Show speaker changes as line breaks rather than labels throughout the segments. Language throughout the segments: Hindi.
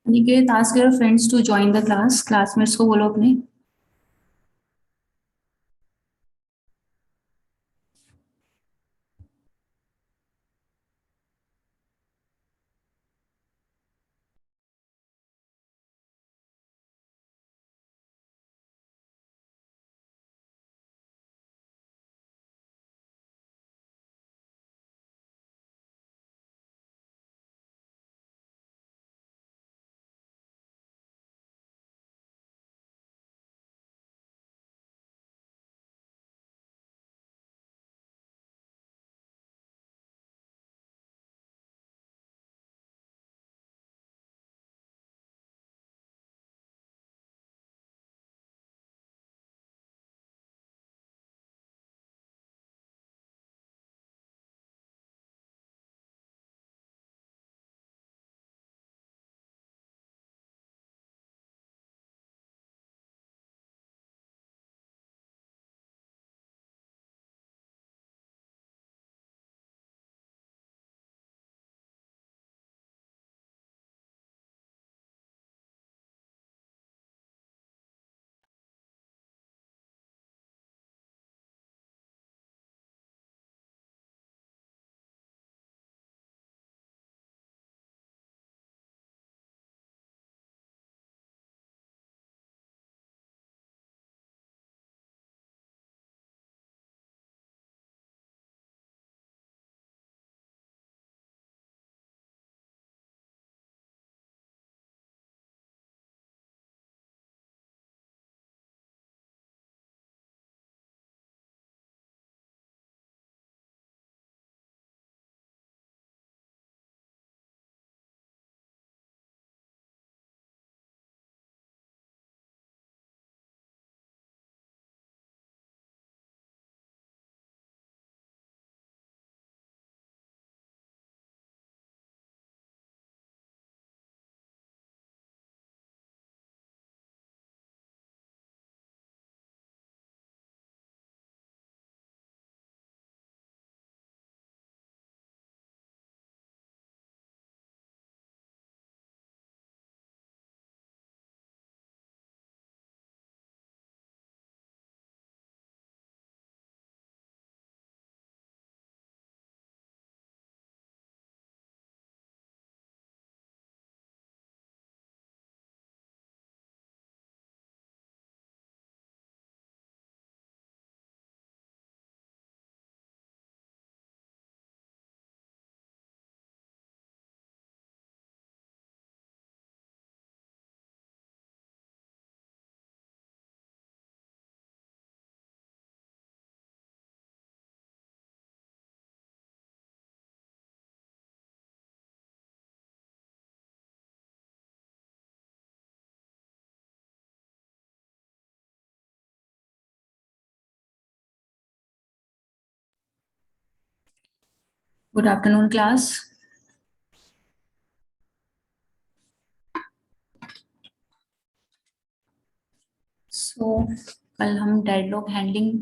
Aniket, ask your friends to join the class. Classmates को बोलो अपने. Good afternoon, class. So, कल हम डेडलॉक हैंडलिंग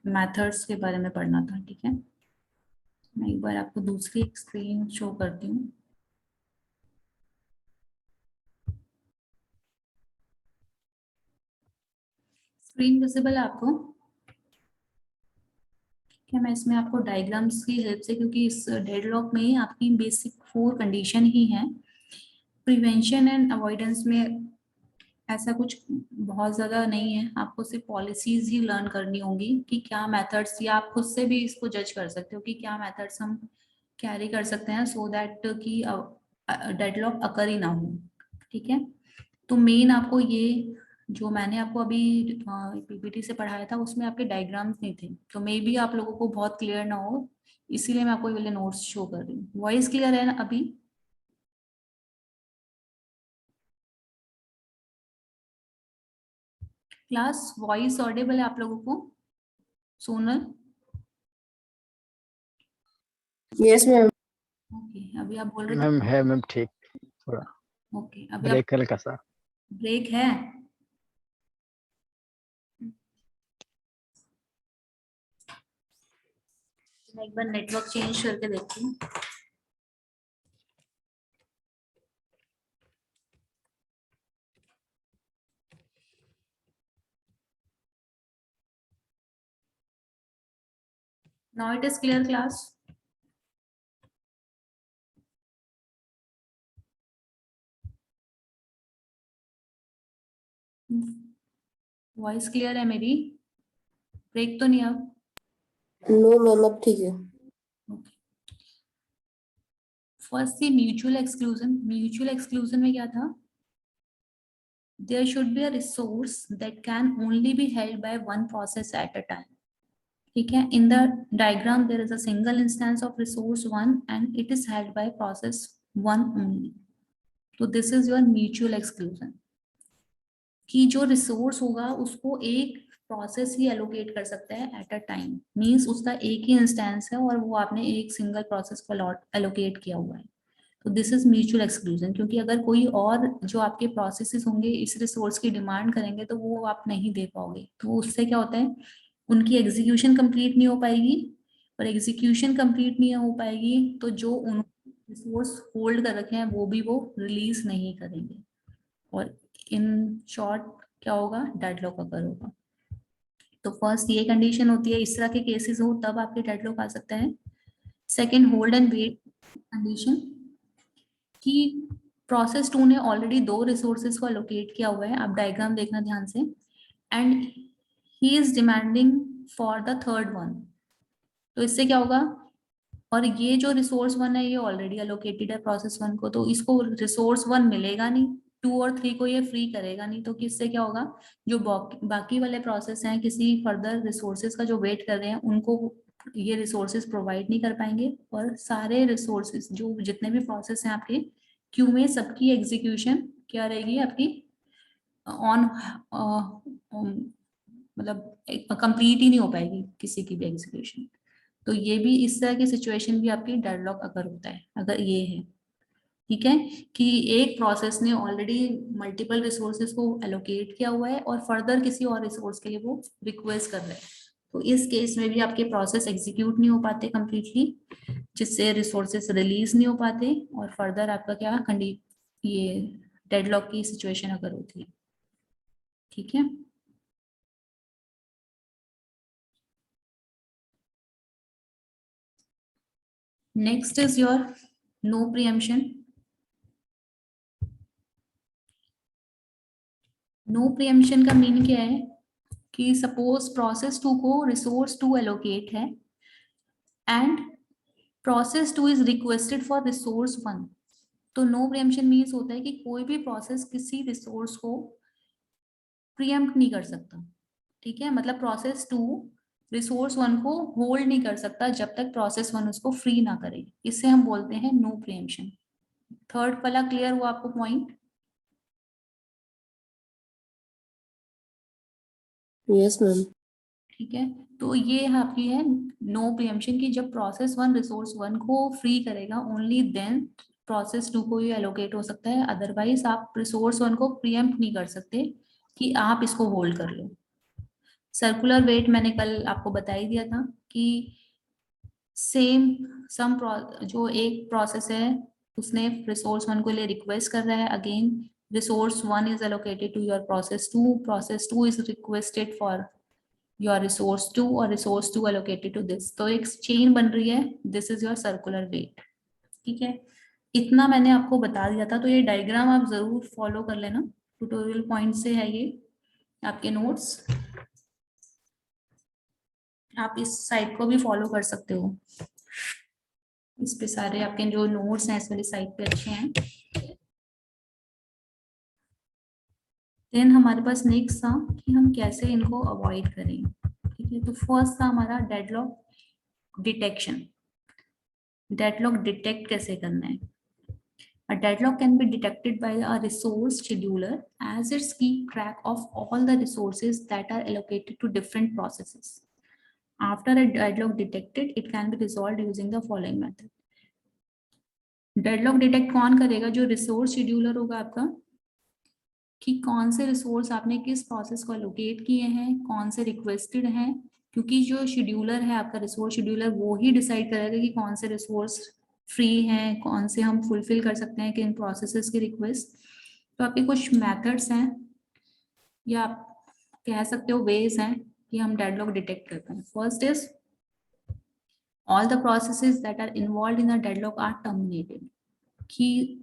मेथड्स के बारे में पढ़ना था, ठीक है? मैं एक बार आपको दूसरी एक स्क्रीन शो करती हूँ. स्क्रीन विजिबल है आपको? क्या मैं इसमें आपको डायग्राम्स की हेल्प से, क्योंकि इस डेडलॉक में आपकी बेसिक 4 कंडीशन ही हैं. प्रिवेंशन एंड अवॉइडेंस में ऐसा कुछ बहुत ज्यादा नहीं है. आपको सिर्फ पॉलिसीज ही लर्न करनी होंगी कि क्या मेथड्स, या आप खुद से भी इसको जज कर सकते हो कि क्या मेथड्स हम कैरी कर सकते हैं सो दैट कि डेडलॉक अकर ही ना हो. ठीक है. तो मेन आपको ये, जो मैंने आपको अभी पीपीटी से पढ़ाया था उसमें आपके डायग्राम्स नहीं थे, तो मे बी आप लोगों को बहुत क्लियर ना हो, इसीलिए मैं आपको ये वाले नोट्स शो कर रही हूँ. वॉइस क्लियर है ना अभी? क्लास वॉइस ऑडिबल है आप लोगों को? सोनल?
Yes ma'am.
ओके, अभी आप बोल रहे
मैम
थे.
है मैम ठीक थोड़ा
ओके, अभी आप.
ब्रेक हल्का सा।
ब्रेक है? मैं एक बार नेटवर्क चेंज करके देखती हूँ. Now it is clear, class? Voice clear है मेरी? ब्रेक तो नहीं अब?
नो मैम, अब ठीक है।
फर्स्ट थी म्यूचुअल एक्सक्लूजन। म्यूचुअल एक्सक्लूजन में क्या था? There should be a resource that can only be held by one process at a time. ठीक है? In the diagram there is a single instance of resource one and it is held by process one only. तो this is your mutual exclusion. कि जो रिसोर्स होगा उसको एक प्रोसेस ही एलोकेट कर सकता है एट अ टाइम, मींस उसका एक ही इंस्टेंस है और वो आपने एक सिंगल प्रोसेस को एलोकेट किया हुआ है। तो दिस इज म्यूचुअल एक्सक्लूजन, क्योंकि अगर कोई और जो आपके प्रोसेसेस होंगे इस रिसोर्स की डिमांड करेंगे तो वो आप नहीं दे पाओगे। तो उससे क्या होता है, उनकी एग्जीक्यूशन कंप्लीट नहीं हो पाएगी, और एग्जीक्यूशन कंप्लीट नहीं हो पाएगी तो जो उन रिसोर्स होल्ड कर रखे हैं वो भी वो रिलीज नहीं करेंगे, और इन शॉर्ट क्या होगा, डेडलॉक अगर होगा। तो फर्स्ट ये कंडीशन होती है, इस तरह के केसेस हो तब आपके डेडलॉक आ सकता है। Second, hold and wait condition, कि प्रोसेस 2 ने ऑलरेडी 2 रिसोर्सेज को एलोकेट किया हुआ है, आप डायग्राम देखना ध्यान से, and he is demanding for the third one. तो इससे क्या होगा, और ये जो रिसोर्स 1 है ये ऑलरेडी एलोकेटेड है प्रोसेस 1 को, तो इसको रिसोर्स 1 मिलेगा नहीं, 2 और 3 को ये फ्री करेगा नहीं। तो किससे क्या होगा, जो बाकी वाले प्रोसेस हैं किसी फर्दर रिसोर्सेज का जो वेट कर रहे हैं उनको ये रिसोर्सेज प्रोवाइड नहीं कर पाएंगे, और सारे रिसोर्सेज जो जितने भी प्रोसेस हैं आपके क्यू में सबकी एग्जीक्यूशन क्या रहेगी आपकी, ऑन मतलब कंप्लीट ही नहीं हो पाएगी किसी की भी एग्जीक्यूशन। तो ये भी इस तरह की सिचुएशन भी आपकी डेडलॉक अगर होता है, अगर ये है, ठीक है, कि एक प्रोसेस ने ऑलरेडी मल्टीपल रिसोर्सेज को एलोकेट किया हुआ है और फर्दर किसी और रिसोर्स के लिए वो रिक्वेस्ट कर रहे हैं, तो इस केस में भी आपके प्रोसेस एग्जीक्यूट नहीं हो पाते कंप्लीटली, जिससे रिसोर्सेज रिलीज नहीं हो पाते, और फर्दर आपका क्या ये डेडलॉक की सिचुएशन अगर होती है। ठीक है, next is your no preemption. No preemption का मीन क्या है, कि सपोज प्रोसेस 2 को रिसोर्स 2 एलोकेट है and process 2 is requested for resource 1। तो नो प्रीएम्पशन मीन्स होता है कि कोई भी प्रोसेस किसी रिसोर्स को प्रीएम्प्ट नहीं कर सकता। ठीक है, मतलब प्रोसेस 2 रिसोर्स 1 को होल्ड नहीं कर सकता जब तक प्रोसेस 1 उसको फ्री ना करे, इससे हम बोलते हैं नो प्रीएम्पशन। थर्ड वाला क्लियर हुआ आपको पॉइंट?
Yes ma'am.
ठीक है, तो ये आपकी है नो प्रीएम्पशन की, जब प्रोसेस 1 रिसोर्स 1 को फ्री करेगा ओनली देन प्रोसेस 2 को ये एलोकेट हो सकता है, अदरवाइज आप रिसोर्स 1 को प्रीएम्प्ट नहीं कर सकते कि आप इसको होल्ड कर लो। सर्कुलर वेट मैंने कल आपको बता ही दिया था कि सेम जो एक प्रोसेस है उसने रिसोर्स 1 को लिए रिक्वेस्ट कर रहा है, again resource 1 is allocated to your process 2, process 2 is requested for your resource 2 और रिसोर्स 2 एलोकेटेड टू दिस, तो एक चेन बन रही है, this is your circular wait. ठीक है, इतना मैंने आपको बता दिया था, तो ये डायग्राम आप जरूर फॉलो कर लेना, ट्यूटोरियल पॉइंट से है ये आपके नोट्स, आप इस साइट को भी फॉलो कर सकते हो, इस पे सारे आपके जो नोट्स हैं इस वाली साइट पे अच्छे हैं। देन हमारे पास नेक्स्ट था कि हम कैसे इनको अवॉइड करें। ठीक है, तो फर्स्ट था हमारा डेडलॉक डिटेक्शन। डेडलॉक डिटेक्ट कैसे करना है? A deadlock can be detected by a resource scheduler as it's keep track of all the resources that are allocated to different processes. After a deadlock detected, it can be resolved using the following method. Deadlock detect कौन करेगा? जो रिसोर्स शेड्यूलर होगा आपका, कि कौन से रिसोर्स आपने किस प्रोसेस को एलोकेट किए हैं, कौन से रिक्वेस्टेड हैं, क्योंकि जो शेड्यूलर है आपका रिसोर्स शेड्यूलर वो ही डिसाइड करेगा कि कौन से रिसोर्स फ्री हैं, कौन से हम फुलफिल कर सकते हैं किन प्रोसेसेस की रिक्वेस्ट। तो आपके कुछ मेथड्स हैं या आप कह सकते हो वेज हैं कि हम डेडलॉक डिटेक्ट करते हैं। First is all the processes that are involve in a deadlock are terminated, कि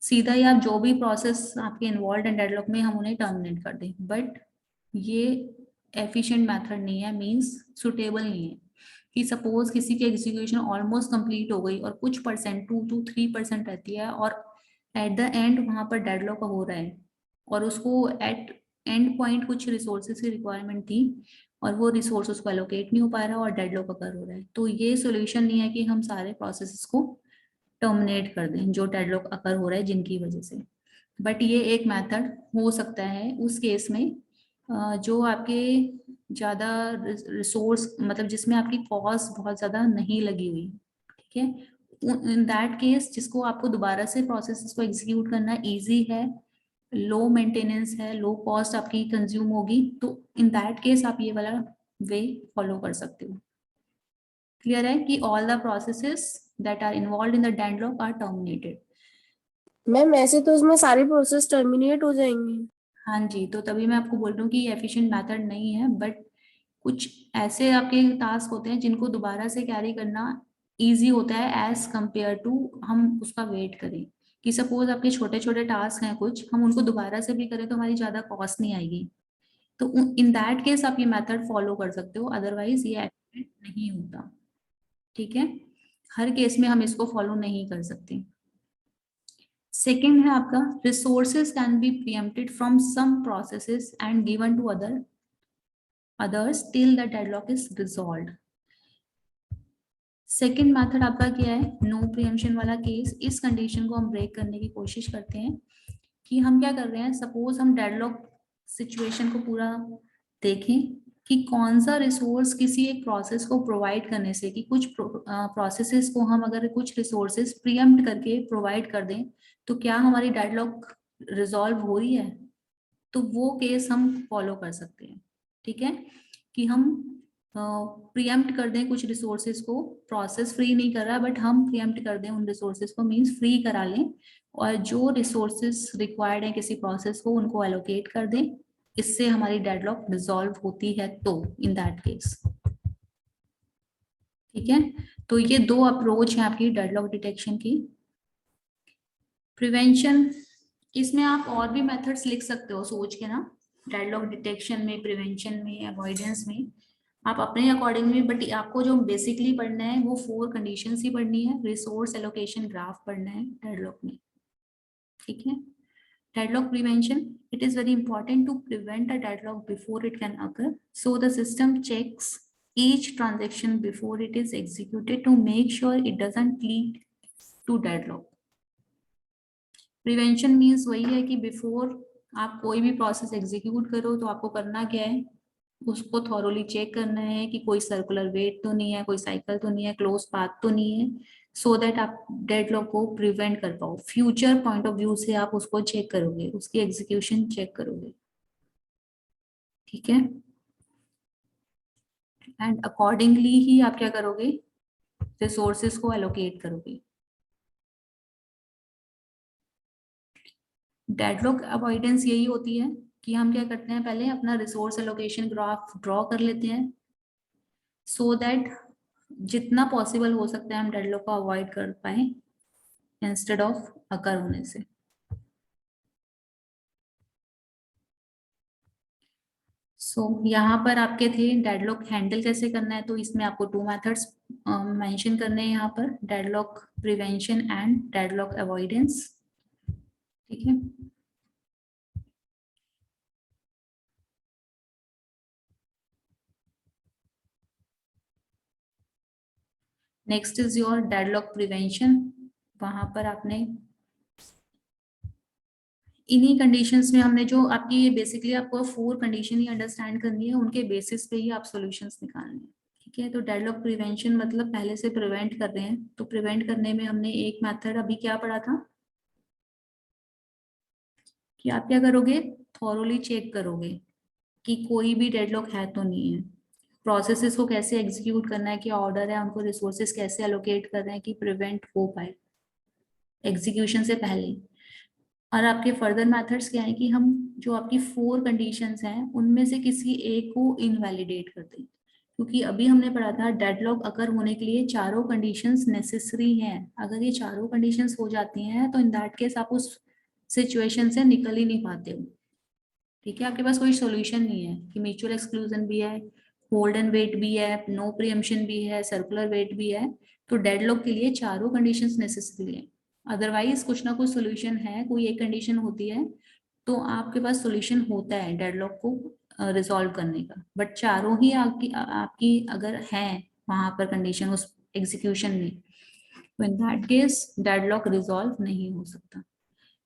सीधा ही आप जो भी प्रोसेस आपके इन्वॉल्व इन डेडलॉक में हम उन्हें टर्मिनेट कर दें, बट ये एफिशिएंट मेथड नहीं है, मींस सुटेबल नहीं है। कि सपोज किसी की एग्जीक्यूशन ऑलमोस्ट कंप्लीट हो गई और कुछ परसेंट 2 to 3% रहती है और एट द एंड वहां पर डेडलॉक हो रहा है और उसको एट एंड पॉइंट कुछ रिसोर्सेज की रिक्वायरमेंट थी और वो रिसोर्स उसको एलोकेट नहीं हो पा रहा और डेडलॉक अकर हो रहा है, तो ये सोल्यूशन नहीं है कि हम सारे प्रोसेसेस को टर्मिनेट कर दें जो डेडलॉक अकर हो रहा है जिनकी वजह से। बट ये एक मेथड हो सकता है उस केस में जो आपके ज़्यादा रिसोर्स मतलब जिसमें आपकी कॉस्ट बहुत ज़्यादा नहीं लगी हुई, ठीक है। इन दैट केस जिसको आपको दोबारा से प्रोसेस को एग्जीक्यूट करना इजी है, लो मेंटेनेंस है, लो कॉस्ट आपकी कंज्यूम होगी, तो इन दैट केस आप ये वाला वे फॉलो कर सकते हो। क्लियर है कि all the processes that are involve in the deadlock are terminated.
Ma'am ऐसे तो इसमें सारी प्रोसेस टर्मिनेट हो जाएंगी।
हाँ जी, तो तभी मैं आपको बोल रही हूँ कि एफिशिएंट मेथड नहीं है, बट कुछ ऐसे आपके टास्क होते हैं जिनको दोबारा से कैरी करना इजी होता है एज कंपेयर टू हम उसका वेट करें। कि सपोज आपके छोटे छोटे टास्क हैं कुछ, हम उनको दोबारा से भी करें तो हमारी ज्यादा कॉस्ट नहीं आएगी, तो इन दैट केस आप ये मेथड फॉलो कर सकते हो, अदरवाइज ये एफिशिएंट नहीं होता। ठीक है, हर केस में हम इसको फॉलो नहीं कर सकते। सेकेंड है आपका resources can be preempted from some processes and given to others till the deadlock is resolved. Second method आपका क्या है, नो प्रीएम्पशन वाला केस। इस कंडीशन को हम ब्रेक करने की कोशिश करते हैं कि हम क्या कर रहे हैं, सपोज हम डेडलॉक सिचुएशन को पूरा देखें कि कौन सा रिसोर्स किसी एक प्रोसेस को प्रोवाइड करने से, कि कुछ प्रोसेसेस को हम अगर कुछ रिसोर्सेस प्रीएम्प्ट करके प्रोवाइड कर दें तो क्या हमारी डेडलॉक रिजॉल्व हो रही है, तो वो केस हम फॉलो कर सकते हैं। ठीक है, कि हम प्रीएम्प्ट कर दें कुछ रिसोर्सेज को, प्रोसेस फ्री नहीं कर रहा बट हम प्रीएम्प्ट कर दें उन रिसोर्सेज को, मींस फ्री करा लें, और जो रिसोर्सेज रिक्वायर्ड है किसी प्रोसेस को उनको एलोकेट कर दें, इससे हमारी डेडलॉक रिजॉल्व होती है तो इन दैट केस। ठीक है, तो ये दो अप्रोच है आपकी डेडलॉक डिटेक्शन की। प्रिवेंशन, इसमें आप और भी मेथड्स लिख सकते हो सोच के ना, डेडलॉक डिटेक्शन में, प्रिवेंशन में, अवॉइडेंस में, आप अपने अकॉर्डिंग में, बट आपको जो बेसिकली पढ़ना है वो 4 कंडीशंस ही पढ़नी है, रिसोर्स एलोकेशन ग्राफ पढ़ना है डेडलॉक में। ठीक है, deadlock prevention, it is very important to prevent a deadlock before it can occur, so the system checks each transaction before it is executed to make sure it doesn't lead to deadlock. Prevention means वही है कि बिफोर आप कोई भी प्रोसेस एग्जीक्यूट करो तो आपको करना क्या है, उसको थॉरोली चेक करना है कि कोई सर्कुलर वेट तो नहीं है, कोई साइकिल तो नहीं है, क्लोज पाथ तो नहीं है, सो दैट आप डेडलॉक को प्रिवेंट कर पाओ। फ्यूचर पॉइंट ऑफ व्यू से आप उसको चेक करोगे, उसकी एग्जीक्यूशन चेक करोगे। ठीक है, एंड अकॉर्डिंगली ही आप क्या करोगे, रिसोर्सेज को एलोकेट करोगे। डेडलॉक अवॉइडेंस यही होती है कि हम क्या करते हैं, पहले अपना रिसोर्स एलोकेशन ग्राफ ड्रॉ कर लेते हैं, सो दैट जितना पॉसिबल हो सकता है हम डेडलॉक को अवॉइड कर पाए इंस्टेड ऑफ अकर होने से। यहाँ पर आपके थे डेडलॉक हैंडल कैसे करना है, तो इसमें आपको 2 मेथड्स मेंशन करने हैं यहाँ पर, deadlock prevention and deadlock avoidance. ठीक है, next is your deadlock prevention. वहां पर आपने इन्हीं कंडीशंस में हमने जो आपकी ये बेसिकली आपको 4 कंडीशन ही अंडरस्टैंड करनी है, उनके बेसिस पे ही आप सॉल्यूशंस निकालने हैं। ठीक है, तो डेडलॉक प्रिवेंशन मतलब पहले से प्रिवेंट कर रहे हैं, तो प्रिवेंट करने में हमने एक मेथड अभी क्या पढ़ा था कि आप क्या करोगे, थॉरोली चेक करोगे कि कोई भी डेडलॉक है तो नहीं है, प्रोसेसेस को कैसे एग्जीक्यूट करना है, क्या ऑर्डर है, उनको रिसोर्सेज कैसे एलोकेट कर रहे हैं कि प्रिवेंट हो पाए एग्जीक्यूशन से पहले। और आपके फर्दर मेथड्स क्या है कि हम जो आपकी 4 कंडीशंस हैं उनमें से किसी एक को इनवैलिडेट कर दें, क्योंकि अभी हमने पढ़ा था डेडलॉक अकर होने के लिए चारों कंडीशंस नेसेसरी हैं। अगर ये चारों कंडीशंस हो जाती हैं तो इन दैट केस आप उस सिचुएशन से निकल ही नहीं पाते हो। ठीक है, आपके पास कोई सॉल्यूशन नहीं है कि म्यूचुअल एक्सक्लूजन भी है, होल्ड एंड वेट भी है, नो प्रीएम्पशन भी है, सर्कुलर वेट भी है। तो डेडलॉक के लिए चारों कंडीशंस नेसेसरी है। अदरवाइज कुछ ना कुछ सॉल्यूशन है, कोई एक कंडीशन होती है तो आपके पास सॉल्यूशन होता है डेडलॉक को रिजॉल्व करने का। बट चारों ही आपकी आपकी अगर है वहां पर कंडीशन उस एग्जीक्यूशन में, तो in that case deadlock resolve नहीं हो सकता।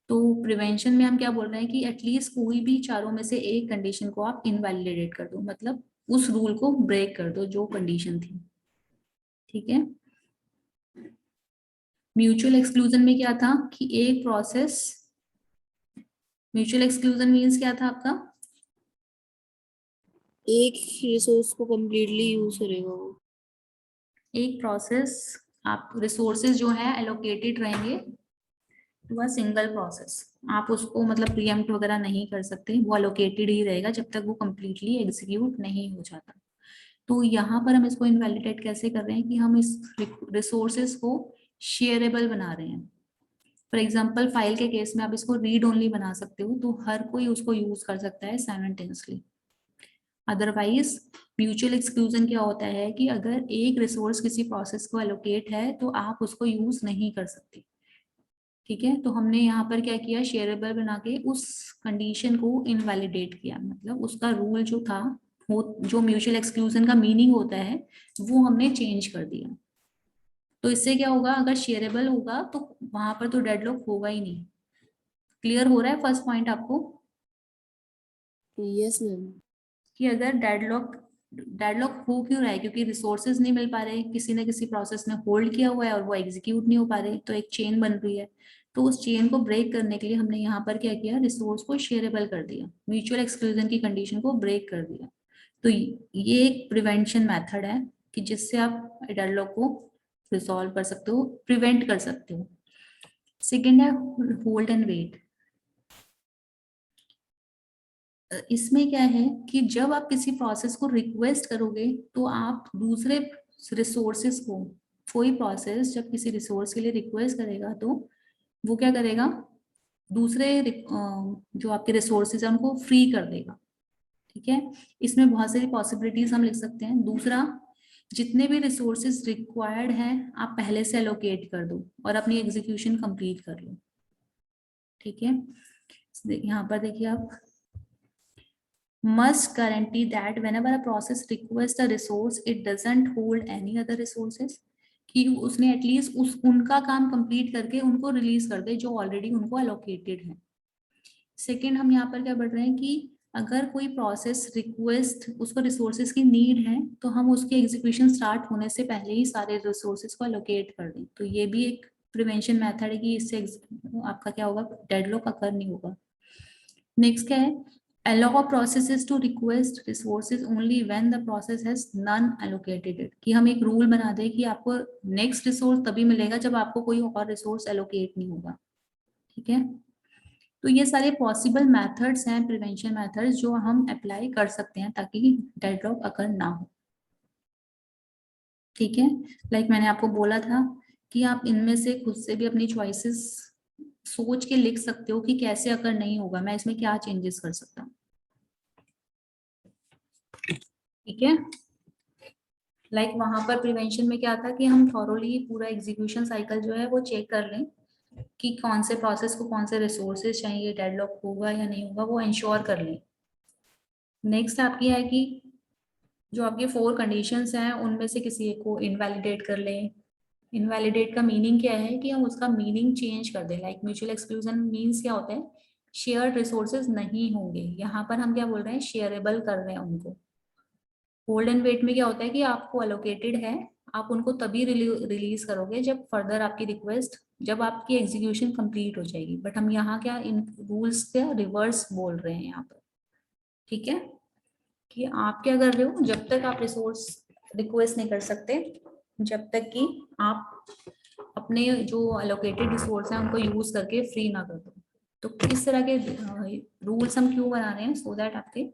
तो प्रिवेंशन में हम क्या बोल रहे हैं कि एटलीस्ट कोई भी चारों में से एक कंडीशन को आप इनवैलिडेट कर दो, मतलब उस रूल को ब्रेक कर दो जो कंडीशन थी। ठीक है, म्यूचुअल एक्सक्लूजन में क्या था कि एक प्रोसेस, म्यूचुअल एक्सक्लूजन मीन्स क्या था आपका,
एक रिसोर्स को कम्प्लीटली यूज करेगा वो।
एक प्रोसेस, आप रिसोर्सेज जो है एलोकेटेड रहेंगे टू अ सिंगल प्रोसेस, आप उसको मतलब प्रीएम्प्ट वगैरह नहीं कर सकते, वो एलोकेटेड ही रहेगा जब तक वो कंप्लीटली एग्जीक्यूट नहीं हो जाता। तो यहाँ पर हम इसको इनवैलिडेट कैसे कर रहे हैं कि हम इस रिसोर्सेज को शेयरेबल बना रहे हैं। फॉर एग्जाम्पल फाइल के केस में आप इसको रीड ओनली बना सकते हो, तो हर कोई उसको यूज कर सकता है साइमल्टेनियसली। अदरवाइज म्यूचुअल एक्सक्लूजन क्या होता है कि अगर एक रिसोर्स किसी प्रोसेस को एलोकेट है तो आप उसको यूज नहीं कर सकते। ठीक है, तो हमने यहाँ पर क्या किया, शेयरेबल बना के उस कंडीशन को इनवैलिडेट किया, मतलब उसका रूल जो था, वो जो म्यूचुअल एक्सक्लूजन का मीनिंग होता है वो हमने चेंज कर दिया। तो इससे क्या होगा, अगर शेयरेबल होगा तो वहां पर तो डेडलॉक होगा ही नहीं। क्लियर हो रहा है फर्स्ट पॉइंट आपको
यस मैम।
कि अगर डेडलॉक, डेडलॉक हो क्यों रहा है, क्योंकि रिसोर्सेज नहीं मिल पा रहे, किसी न किसी प्रोसेस ने होल्ड किया हुआ है और वो एग्जीक्यूट नहीं हो पा रहे, तो एक चेन बन रही है। तो उस चेन को ब्रेक करने के लिए हमने यहाँ पर क्या किया, रिसोर्स को शेयरेबल कर दिया, म्यूचुअल एक्सक्लूजन की कंडीशन को ब्रेक कर दिया। तो ये एक प्रिवेंशन मेथड है कि जिससे आप डेडलॉक को रिसॉल्व कर सकते हो, प्रिवेंट कर सकते हो। सेकेंड है होल्ड एंड वेट। इसमें क्या है कि जब आप किसी प्रोसेस को रिक्वेस्ट करोगे तो आप दूसरे रिसोर्सेस को, कोई प्रोसेस जब किसी रिसोर्स के लिए रिक्वेस्ट करेगा तो वो क्या करेगा, दूसरे जो आपके रिसोर्सेज है उनको फ्री कर देगा। ठीक है, इसमें बहुत सारी पॉसिबिलिटीज हम लिख सकते हैं। दूसरा, जितने भी रिसोर्सेज रिक्वायर्ड हैं आप पहले से एलोकेट कर दो और अपनी एग्जीक्यूशन कंप्लीट कर लो। ठीक है, यहाँ पर देखिए आप, must guarantee that whenever a process requests a resource it doesn't hold any other resources, कि उसने एटलीस्ट उस उनका काम कंप्लीट करके उनको रिलीज कर दे जो ऑलरेडी उनको एलोकेटेड है। सेकेंड, हम यहाँ पर क्या बढ़ रहे हैं कि अगर कोई प्रोसेस रिक्वेस्ट, उसको रिसोर्सेज की नीड है तो हम उसके एग्जीक्यूशन स्टार्ट होने से पहले ही सारे रिसोर्सेज को एलोकेट कर दें। तो ये भी एक प्रिवेंशन मेथड है कि इससे आपका क्या होगा, डेडलॉक अकर नहीं होगा। नेक्स्ट क्या है, allow processes to request resources only when the process has none allocated it, कि हम एक रूल बना दें कि आपको नेक्स्ट रिसोर्स तभी मिलेगा जब आपको कोई और रिसोर्स एलोकेट नहीं होगा। ठीक है, तो ये सारे पॉसिबल मेथड्स हैं, प्रिवेंशन मेथड्स जो हम अप्लाई कर सकते हैं ताकि डेडलॉक अकर ना हो। ठीक है, लाइक मैंने आपको बोला था कि आप इनमें से खुद से भी अपनी चॉइसेस सोच के लिख सकते हो कि कैसे अगर नहीं होगा, मैं इसमें क्या चेंजेस कर सकता हूँ। ठीक है, लाइक वहां पर प्रिवेंशन में क्या था कि हम थॉरोली पूरा एग्जीक्यूशन साइकिल जो है वो चेक कर लें कि कौन से प्रोसेस को कौन से रिसोर्सेज चाहिए, डेडलॉक होगा या नहीं होगा, वो इंश्योर कर लें। नेक्स्ट आपकी है कि जो आपके 4 कंडीशंस हैं उनमें से किसी एक को इनवैलिडेट कर लें। इनवैलिडेट का मीनिंग क्या है कि हम उसका मीनिंग चेंज कर दें। लाइक म्यूचुअल एक्सक्लूजन मीन्स क्या होता है, शेयर्ड रिसोर्सेज नहीं होंगे, यहाँ पर हम क्या बोल रहे हैं, शेयरेबल कर रहे हैं उनको। होल्ड एंड वेट में क्या होता है कि आपको अलोकेटेड है, आप उनको तभी रिलीज करोगे जब फर्दर आपकी रिक्वेस्ट, जब आपकी एग्जीक्यूशन कंप्लीट हो जाएगी। बट हम यहाँ क्या इन रूल्स के रिवर्स बोल रहे हैं यहाँ पर। ठीक है, कि आप क्या कर रहे हो, जब तक आप रिसोर्स रिक्वेस्ट नहीं कर सकते, जब तक कि आप अपने जो अलोकेटेड रिसोर्स हैं उनको यूज करके फ्री ना कर दो। तो इस तरह के रूल्स हम क्यों बना रहे हैं, सो दैट आपके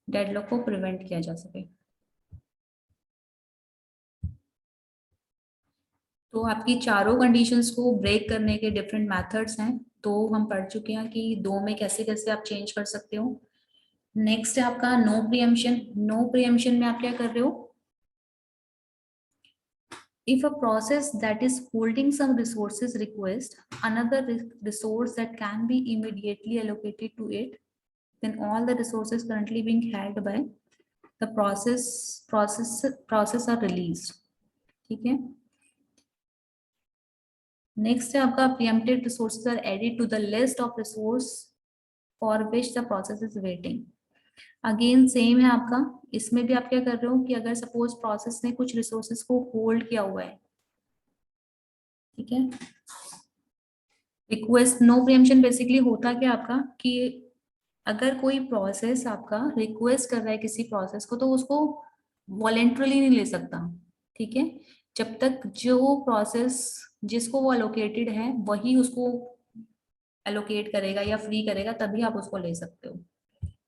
डेडलॉक को प्रिवेंट किया जा सके। तो आपकी चारों कंडीशंस को ब्रेक करने के डिफरेंट मेथड्स हैं, तो हम पढ़ चुके हैं कि दो में कैसे कैसे आप चेंज कर सकते हो। नेक्स्ट है आपका नो प्रियम्पशन। नो प्रियम्पशन में आप क्या कर रहे हो? If a process that is holding some resources request another resource that can be immediately allocated to it, then all the resources currently being held by the process are released. ठीक है। नेक्स्ट है आपका preempted resources are added to the list of resource for which the process is waiting. Again same है आपका, इसमें भी आप क्या कर रहे हो कि अगर सपोज प्रोसेस ने कुछ रिसोर्सेज को होल्ड किया हुआ है, ठीक है। रिक्वेस्ट नो प्रियम्पशन बेसिकली होता क्या आपका कि अगर कोई प्रोसेस आपका रिक्वेस्ट कर रहा है किसी प्रोसेस को, तो उसको वॉलेंट्रली नहीं ले सकता, ठीक है। जब तक जो प्रोसेस जिसको वो अलोकेटेड है वही उसको एलोकेट करेगा या फ्री करेगा, तभी आप उसको ले सकते हो,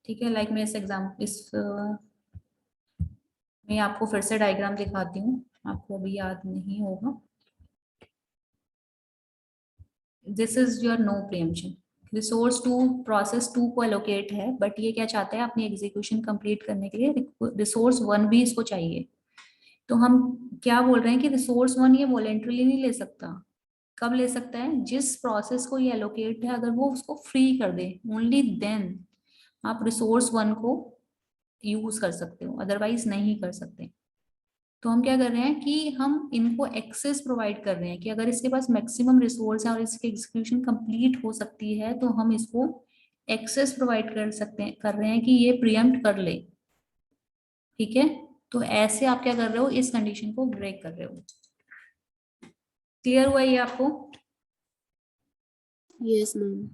ठीक है। लाइक मैं इस एग्जाम मैं आपको फिर से डायग्राम दिखाती हूँ, आपको अभी याद नहीं होगा। This is your no preemption. Resource two process two को एलोकेट है, बट ये क्या चाहता है अपनी एग्जीक्यूशन कंप्लीट करने के लिए रिसोर्स वन भी इसको चाहिए। तो हम क्या बोल रहे हैं कि रिसोर्स वन ये वॉलेंट्रली नहीं ले सकता। कब ले सकता है? जिस प्रोसेस को ये एलोकेट है अगर वो उसको फ्री कर दे, ओनली देन आप रिसोर्स वन को यूज कर सकते हो, अदरवाइज नहीं कर सकते। तो हम क्या कर रहे हैं कि हम इनको एक्सेस प्रोवाइड कर रहे हैं कि अगर इसके पास मैक्सिमम रिसोर्स है और इसकी एग्जीक्यूशन कंप्लीट हो सकती है, तो हम इसको एक्सेस प्रोवाइड कर सकते हैं, कर रहे हैं कि ये प्रियम्प्ट कर ले, ठीक है। तो ऐसे आप क्या कर रहे हो, इस कंडीशन को ब्रेक कर रहे हो। क्लियर हुआ ये आपको?
Yes ma'am.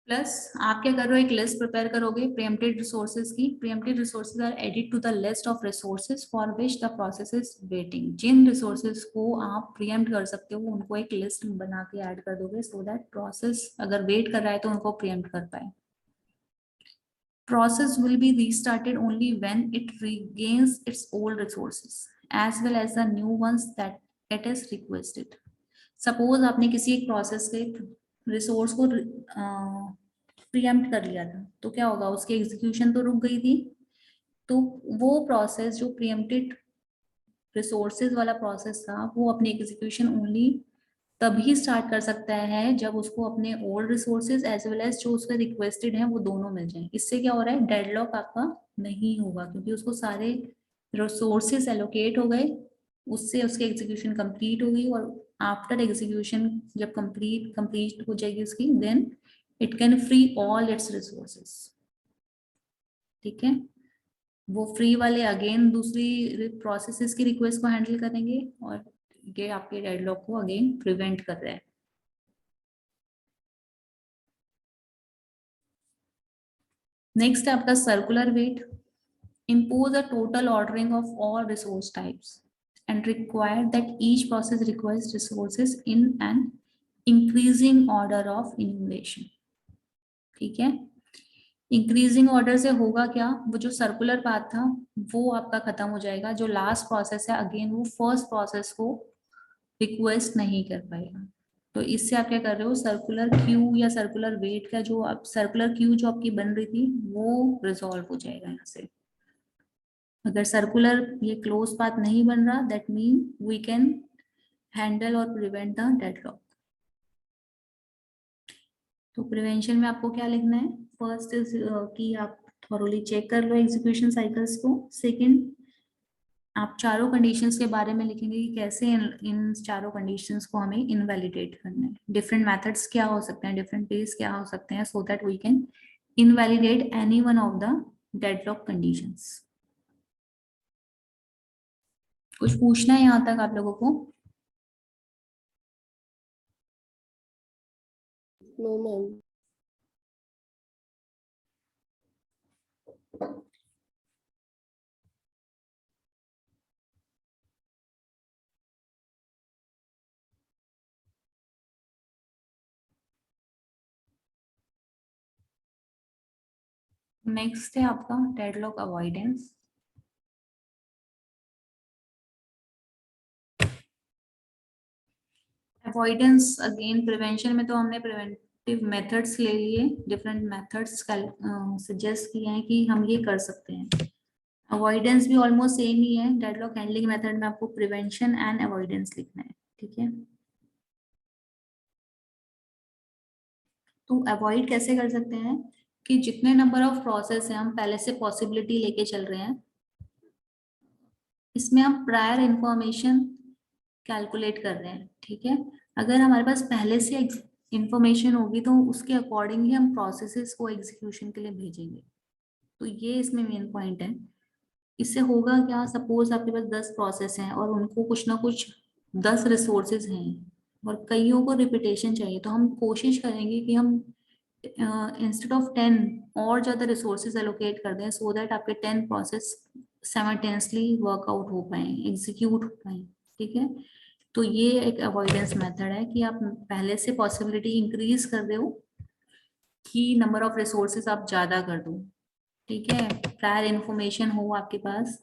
प्लस आप क्या कर रहे हो, एक लिस्ट प्रिपेयर करोगे प्रीएम्प्टेड रिसोर्सेज की। Preempted resources are added to the list of resources for which the process is waiting. जिन रिसोर्सेज को आप प्रीएम्प्ट कर सकते हो उनको एक लिस्ट बना के ऐड कर दोगे, सो दैट प्रोसेस अगर वेट कर रहा है तो उनको प्रीएम्प्ट कर पाए। Process will be restarted only when it regains its old resources as well as the new ones that it is requested. Suppose आपने किसी एक प्रोसेस के रिसोर्स को प्रीएम्प्ट कर लिया था, तो क्या होगा, उसकी एग्जीक्यूशन तो रुक गई थी। तो वो प्रोसेस जो प्रीएम्प्टेड रिसोर्सेज वाला प्रोसेस था, वो अपनी एग्जीक्यूशन ओनली तभी स्टार्ट कर सकता है जब उसको अपने old resources as well as जो उसका रिक्वेस्टेड है वो दोनों मिल जाएं। इससे क्या हो रहा है, डेडलॉक आपका नहीं होगा, क्योंकि उसको सारे रिसोर्सेज एलोकेट हो गए, उससे उसकी एग्जीक्यूशन कंप्लीट होगी, और आफ्टर एग्जीक्यूशन जब कंप्लीट हो जाएगी उसकी, then it can free all its resources, ठीक है। वो फ्री वाले अगेन दूसरी प्रोसेसेस की रिक्वेस्ट को हैंडल करेंगे, और ये आपके डेडलॉक को अगेन प्रिवेंट कर रहा है। नेक्स्ट है आपका circular wait. Impose a total ordering of all resource types and require that each process requires resources in an increasing order of enumeration, ठीक है। इंक्रीजिंग ऑर्डर से होगा क्या, वो जो सर्कुलर पाथ था वो आपका खत्म हो जाएगा। जो लास्ट प्रोसेस है अगेन वो फर्स्ट प्रोसेस को रिक्वेस्ट नहीं कर पाएगा। तो इससे आप क्या कर रहे हो, सर्कुलर क्यू या सर्कुलर वेट का जो अब सर्कुलर क्यू जो आपकी बन रही थी वो रिजॉल्व हो जाएगा यहाँ से। अगर सर्कुलर ये क्लोज पाथ नहीं बन रहा, that mean we can handle और प्रिवेंट द डेडलॉक। तो प्रिवेंशन में आपको क्या लिखना है, फर्स्ट इज कि आप थॉरोली चेक कर लो एग्जीक्यूशन साइकिल्स को। सेकंड, आप चारों कंडीशंस के बारे में लिखेंगे कि कैसे इन चारों कंडीशंस को हमें इनवैलिडेट करना है। डिफरेंट मेथड्स क्या हो सकते हैं, डिफरेंट वेज क्या हो सकते हैं, so that we can invalidate any one of the deadlock conditions. कुछ पूछना है यहाँ तक आप लोगों को?
No ma'am.
नेक्स्ट है आपका deadlock avoidance. Avoidance again prevention में तो हमने प्रिवेंटिव मेथड्स ले लिए, डिफरेंट मेथड्स सजेस्ट किए हैं कि हम ये कर सकते हैं। अवॉइडेंस भी ऑलमोस्ट सेम ही है। डेडलॉक हैंडलिंग मेथड में आपको प्रिवेंशन एंड अवॉइडेंस लिखना है, ठीक है। तो अवॉइड कैसे कर सकते हैं कि जितने नंबर ऑफ प्रोसेस हैं हम पहले से पॉसिबिलिटी लेके चल रहे हैं, इसमें हम प्रायर इंफॉर्मेशन कैलकुलेट कर रहे हैं, ठीक है। अगर हमारे पास पहले से इंफॉर्मेशन होगी तो उसके अकॉर्डिंग ही हम प्रोसेसेस को एग्जीक्यूशन के लिए भेजेंगे। तो ये इसमें मेन पॉइंट है। इससे होगा क्या, सपोज आपके पास 10 प्रोसेस हैं और उनको कुछ ना कुछ 10 रिसोर्सेज हैं और कईयों को रिपीटेशन चाहिए, तो हम कोशिश करेंगे कि हम इंस्टेड ऑफ 10 और ज्यादा रिसोर्सेज एलोकेट कर दें, सो दैट आपके 10 प्रोसेस साइमल्टेनियसली वर्कआउट हो पाए, एग्जीक्यूट हो पाए, ठीक है। तो ये एक अवॉइडेंस मेथड है कि आप पहले से पॉसिबिलिटी इंक्रीज कर दो कि नंबर ऑफ रिसोर्सेज आप ज्यादा कर दो, ठीक है। प्रायर इंफॉर्मेशन हो आपके पास,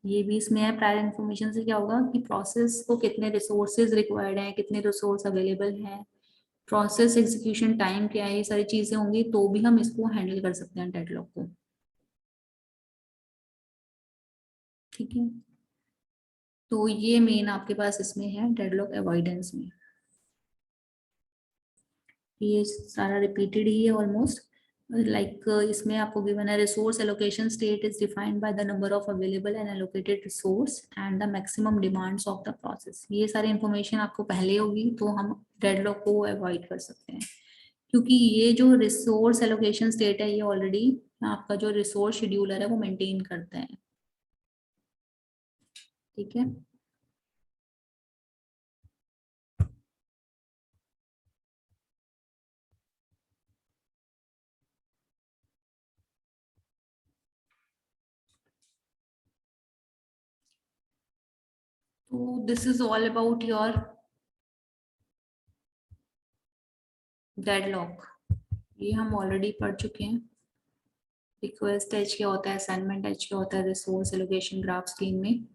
ये भी इसमें है। प्रायर इंफॉर्मेशन से क्या होगा कि प्रोसेस को कितने रिसोर्सेज रिक्वायर्ड हैं, कितने रिसोर्स अवेलेबल हैं, प्रोसेस एग्जीक्यूशन टाइम क्या है, ये सारी चीजें होंगी तो भी हम इसको हैंडल कर सकते हैं डेडलॉक को, ठीक है। तो ये मेन आपके पास इसमें है डेडलॉक अवॉइडेंस में। ये सारा रिपीटेड ही है ऑलमोस्ट। लाइक इसमें आपको गिवन है resource allocation state is defined by the number of available and allocated resource and the maximum demands of the process. ये सारी इंफॉर्मेशन आपको पहले होगी तो हम डेडलॉक को अवॉइड कर सकते हैं, क्योंकि ये जो रिसोर्स एलोकेशन स्टेट है ये ऑलरेडी आपका जो रिसोर्स शेड्यूलर है वो मेंटेन करता है, ठीक है। तो this is all about your deadlock. ये हम ऑलरेडी पढ़ चुके हैं। रिक्वेस्ट एज क्या होता है, असाइनमेंट एज क्या होता है, रिसोर्स एलोकेशन ग्राफ स्कीम में।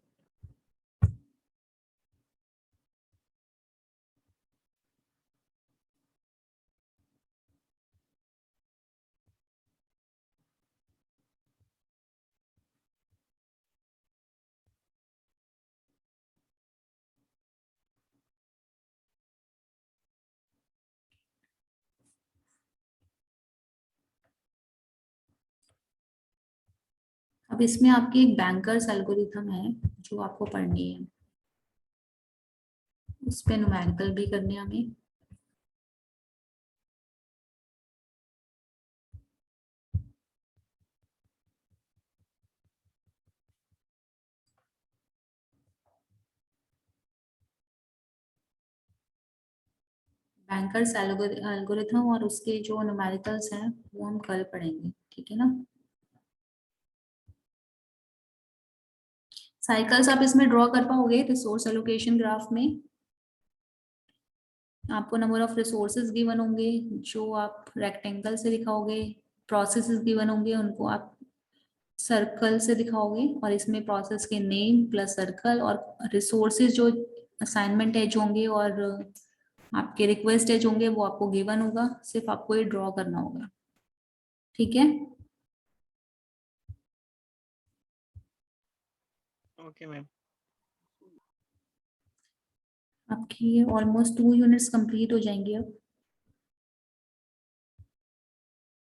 अब इसमें आपकी एक बैंकर्स एल्गोरिथम है जो आपको पढ़नी है, उस पे न्यूमेरिकल भी करने हैं हमें। बैंकर्स एल्गोरिथम और उसके जो न्यूमेरिकल्स हैं वो हम कल पढ़ेंगे, ठीक है ना। साइकिल्स आप इसमें ड्रॉ कर पाओगे रिसोर्स एलोकेशन ग्राफ में। आपको नंबर ऑफ रिसोर्सेज गिवन होंगे जो आप रेक्टेंगल से दिखाओगे, प्रोसेसेस गिवन होंगे उनको आप सर्कल से दिखाओगे, और इसमें प्रोसेस के नेम प्लस सर्कल और रिसोर्सेज जो असाइनमेंट एज होंगे और आपके रिक्वेस्ट एज होंगे वो आपको गिवन होगा, सिर्फ आपको ये ड्रॉ करना होगा, ठीक है।
Okay ma'am.
आपकी ये ऑलमोस्ट 2 यूनिट्स कंप्लीट हो जाएंगी अब।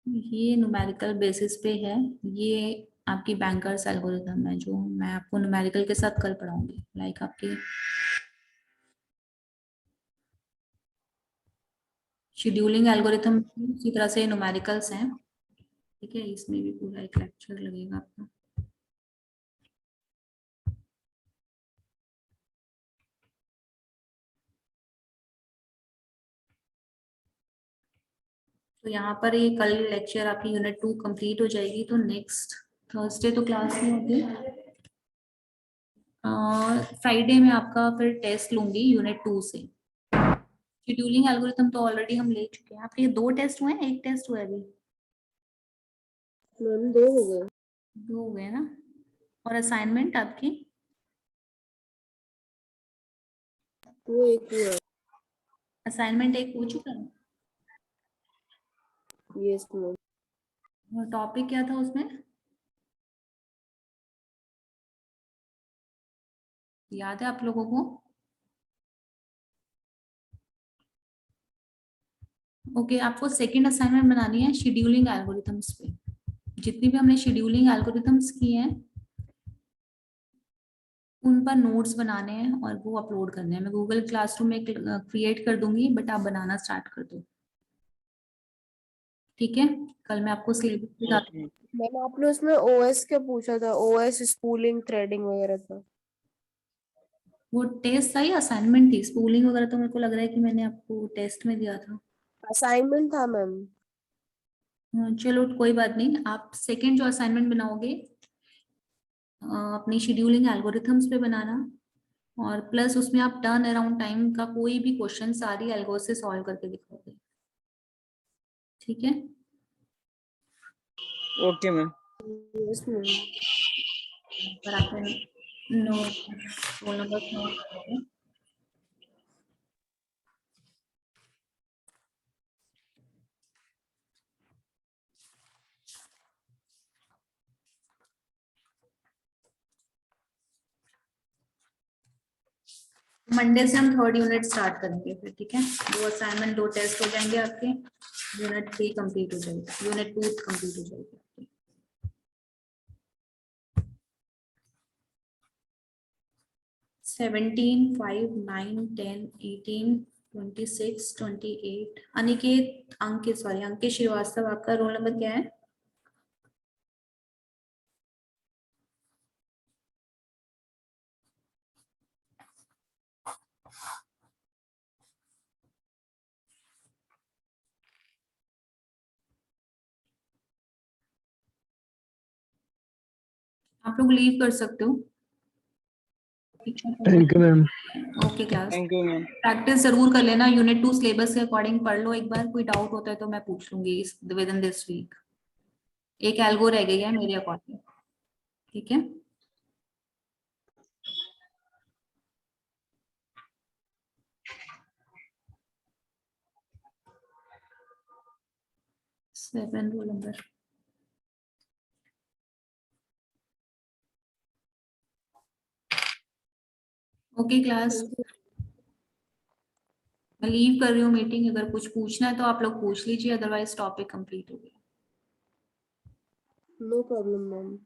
ये न्यूमेरिकल बेसिस पे है, ये आपकी बैंकर्स एल्गोरिथम है जो मैं आपको न्यूमेरिकल के साथ कल पढ़ाऊंगी। लाइक आपके शेड्यूलिंग एल्गोरिथम उसी तरह से न्यूमेरिकल्स हैं, ठीक है। इसमें भी पूरा एक लेक्चर लगेगा आपका। तो यहाँ पर ये कल लेक्चर आपकी यूनिट 2 कंप्लीट हो जाएगी, तो नेक्स्ट थर्सडे तो क्लास नहीं होगी। फ्राइडे में आपका फिर टेस्ट लूंगी यूनिट 2 से। शेड्यूलिंग एल्गोरिथम तो ऑलरेडी हम ले चुके हैं। आपके 2 टेस्ट हुए हैं, एक टेस्ट हुआ है अभी?
मैम 2 हो गए।
2 हो गए ना। और असाइनमेंट आपकी?
वो 1 हुआ।
असाइनमेंट 1 हो चुका है।
Yes ma'am.
और टॉपिक क्या था उसमें, याद है आप लोगों को? ओके, आपको सेकंड असाइनमेंट बनानी है शेड्यूलिंग एल्गोरिथम्स पे। जितनी भी हमने शेड्यूलिंग एल्गोरिथम्स की हैं उन पर नोट्स बनाने हैं और वो अपलोड करने हैं। मैं गूगल क्लासरूम में क्रिएट कर दूंगी, बट आप बनाना स्टार्ट कर दो, ठीक है? कल मैं आपको सिलेबस दिखा।
ओके।
मैम आपने उसमें ओएस क्या पूछा था? ओएस स्पूलिंग थ्रेडिंग वगैरह था।
वो टेस्ट था या असाइनमेंट थी? स्पूलिंग वगैरह तो मेरे को लग रहा है कि मैंने आपको टेस्ट में दिया था।
असाइनमेंट था मैम।
चलो कोई बात नहीं, आप सेकंड जो असाइनमेंट बनाओगे अपनी शेड्यूलिंग एल्गोरिथम्स पे बनाना, और प्लस उसमें आप टर्न अराउंड टाइम का कोई भी क्वेश्चन सारी एल्गो से सॉल्व करके दिखाओगे, ठीक है?
Okay ma'am.
Yes ma'am.
पर आपने नो रोल नंबर नोट करोगे। मंडे से हम थर्ड यूनिट स्टार्ट करेंगे फिर, ठीक है? 2 असाइनमेंट 2 टेस्ट हो जाएंगे आपके, यूनिट 3 कंप्लीट हो जाएगी, यूनिट 2 कंप्लीट हो जाएगी। 17, 5, 9, 10, 18, 26, 28। अनिकेत अंकित, सॉरी अंकित श्रीवास्तव, आपका रोल नंबर क्या है? आप लोग लीव कर सकते हो।
Thank you ma'am.
Okay class,
thank you ma'am.
Practice जरूर कर लेना। यूनिट 2 सिलेबस के अकॉर्डिंग पढ़ लो एक बार, कोई डाउट होता है तो मैं पूछ लूंगी विद इन दिस वीक। एक एल्गो रह गई है मेरे अकॉर्डिंग, ठीक है? Seven roll number. Okay class, मैं लीव कर रही हूँ मीटिंग। अगर कुछ पूछना है तो आप लोग पूछ लीजिए, अदरवाइज टॉपिक कंप्लीट हो गया।
No problem ma'am.